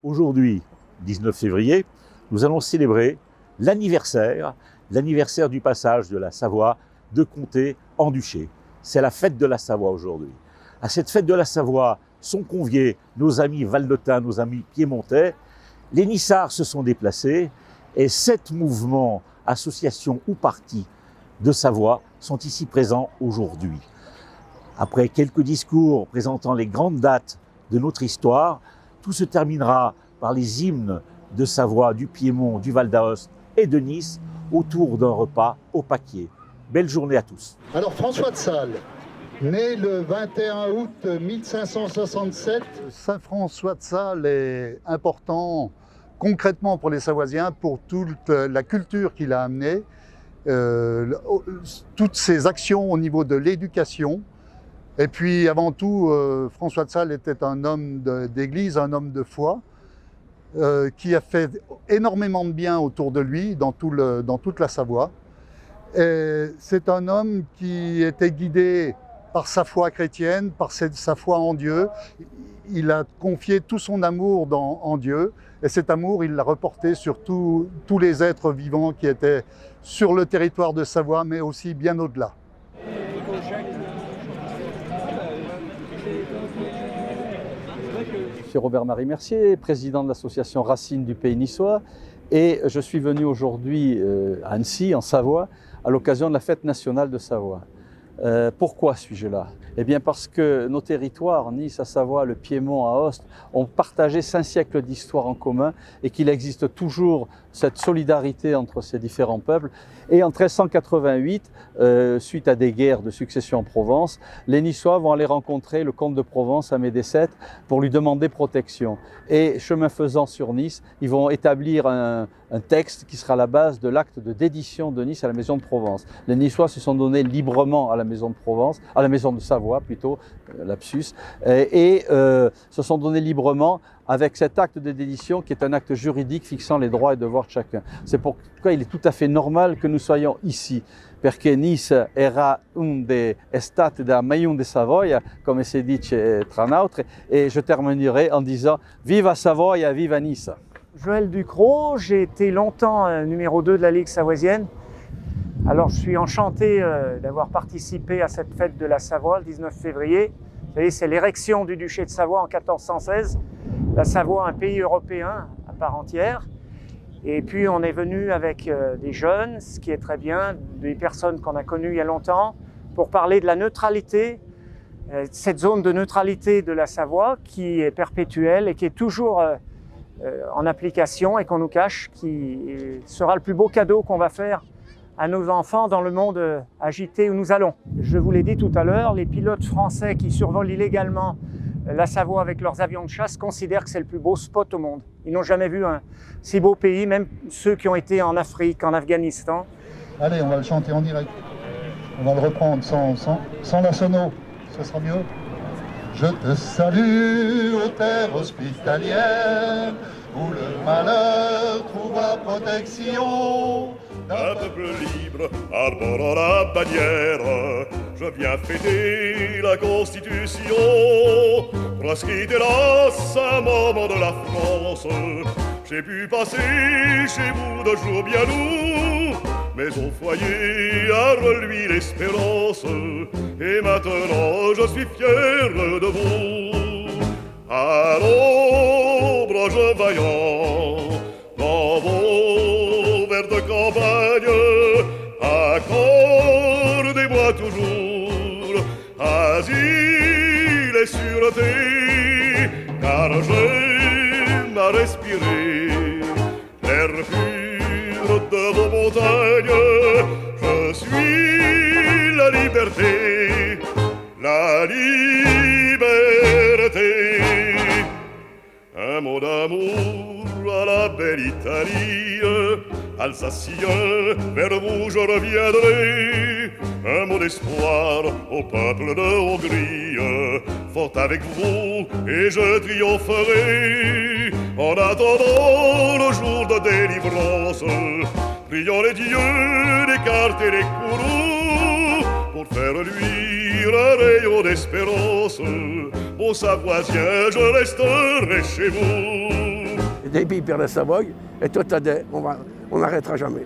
Aujourd'hui, 19 février, nous allons célébrer l'anniversaire du passage de la Savoie de comté en duché. C'est la fête de la Savoie aujourd'hui. À cette fête de la Savoie sont conviés nos amis valdôtains, nos amis piémontais. Les Nissards se sont déplacés et 7 mouvements, associations ou partis de Savoie sont ici présents aujourd'hui. Après quelques discours présentant les grandes dates de notre histoire, tout se terminera par les hymnes de Savoie, du Piémont, du Val d'Aoste et de Nice autour d'un repas au Paquier. Belle journée à tous. Alors François de Sales, né le 21 août 1567. Saint François de Sales est important concrètement pour les Savoisiens, pour toute la culture qu'il a amenée, toutes ses actions au niveau de l'éducation. Et puis avant tout, François de Sales était un homme d'église, un homme de foi, qui a fait énormément de bien autour de lui dans toute la Savoie. C'est un homme qui était guidé par sa foi chrétienne, par sa foi en Dieu. Il a confié tout son amour en Dieu, et cet amour, il l'a reporté sur tous les êtres vivants qui étaient sur le territoire de Savoie, mais aussi bien au-delà. Je suis Robert-Marie Mercier, président de l'association Racines du Pays Niçois, et je suis venu aujourd'hui à Annecy, en Savoie, à l'occasion de la fête nationale de Savoie. Pourquoi suis-je là? Eh bien parce que nos territoires, Nice, à Savoie, le Piémont, à Aoste, ont partagé 5 siècles d'histoire en commun et qu'il existe toujours cette solidarité entre ces différents peuples. Et en 1388, suite à des guerres de succession en Provence, les Niçois vont aller rencontrer le comte de Provence, Amédée VII, pour lui demander protection. Et chemin faisant sur Nice, ils vont établir un texte qui sera la base de l'acte de dédition de Nice à la maison de Provence. Les Niçois se sont donnés librement à la maison de Provence, à la maison de Savoie plutôt, lapsus, et se sont donnés librement avec cet acte de dédition qui est un acte juridique fixant les droits et devoirs de chacun. C'est pourquoi il est tout à fait normal que nous soyons ici. Perché Nice era un des estate da Maion de Savoia, comme si dice tra l'altro, et je terminerai en disant Viva Savoia, viva Nice. Joël Ducrot, j'ai été longtemps numéro 2 de la Ligue savoisienne. Alors je suis enchanté d'avoir participé à cette fête de la Savoie le 19 février. Vous savez, c'est l'érection du duché de Savoie en 1416. La Savoie, un pays européen à part entière. Et puis on est venu avec des jeunes, ce qui est très bien, des personnes qu'on a connues il y a longtemps, pour parler de la neutralité, cette zone de neutralité de la Savoie qui est perpétuelle et qui est toujours en application et qu'on nous cache, qui sera le plus beau cadeau qu'on va faire à nos enfants dans le monde agité où nous allons. Je vous l'ai dit tout à l'heure, les pilotes français qui survolent illégalement la Savoie avec leurs avions de chasse considèrent que c'est le plus beau spot au monde. Ils n'ont jamais vu un si beau pays, même ceux qui ont été en Afrique, en Afghanistan. Allez, on va le chanter en direct. On va le reprendre sans la sono, ce sera mieux. Je te salue aux terres hospitalières, où le malheur trouva protection. D'un peuple libre, arborant la bannière, je viens fêter la Constitution, proscrite hélas un moment de la France. J'ai pu passer chez vous de jours bien lourds, mais au foyer a reluit l'espérance, et maintenant je suis fier de vous. À l'ombre je vaillant dans vos verts de campagne, accordez-moi toujours asile et sûreté, car j'aime à respirer l'air pur de vos montagnes. Je suis la liberté, la liberté. Un mot d'amour à la belle Italie, Alsacien, vers vous je reviendrai. Un mot d'espoir au peuple de Hongrie, fort avec vous et je triompherai. En attendant le jour de délivrance, prions les dieux d'écarter les courroux pour faire luire un rayon d'espérance. Aux Savoisiens, je resterai chez vous. des pays perdent la Savoie, et toi, on n'arrêtera jamais.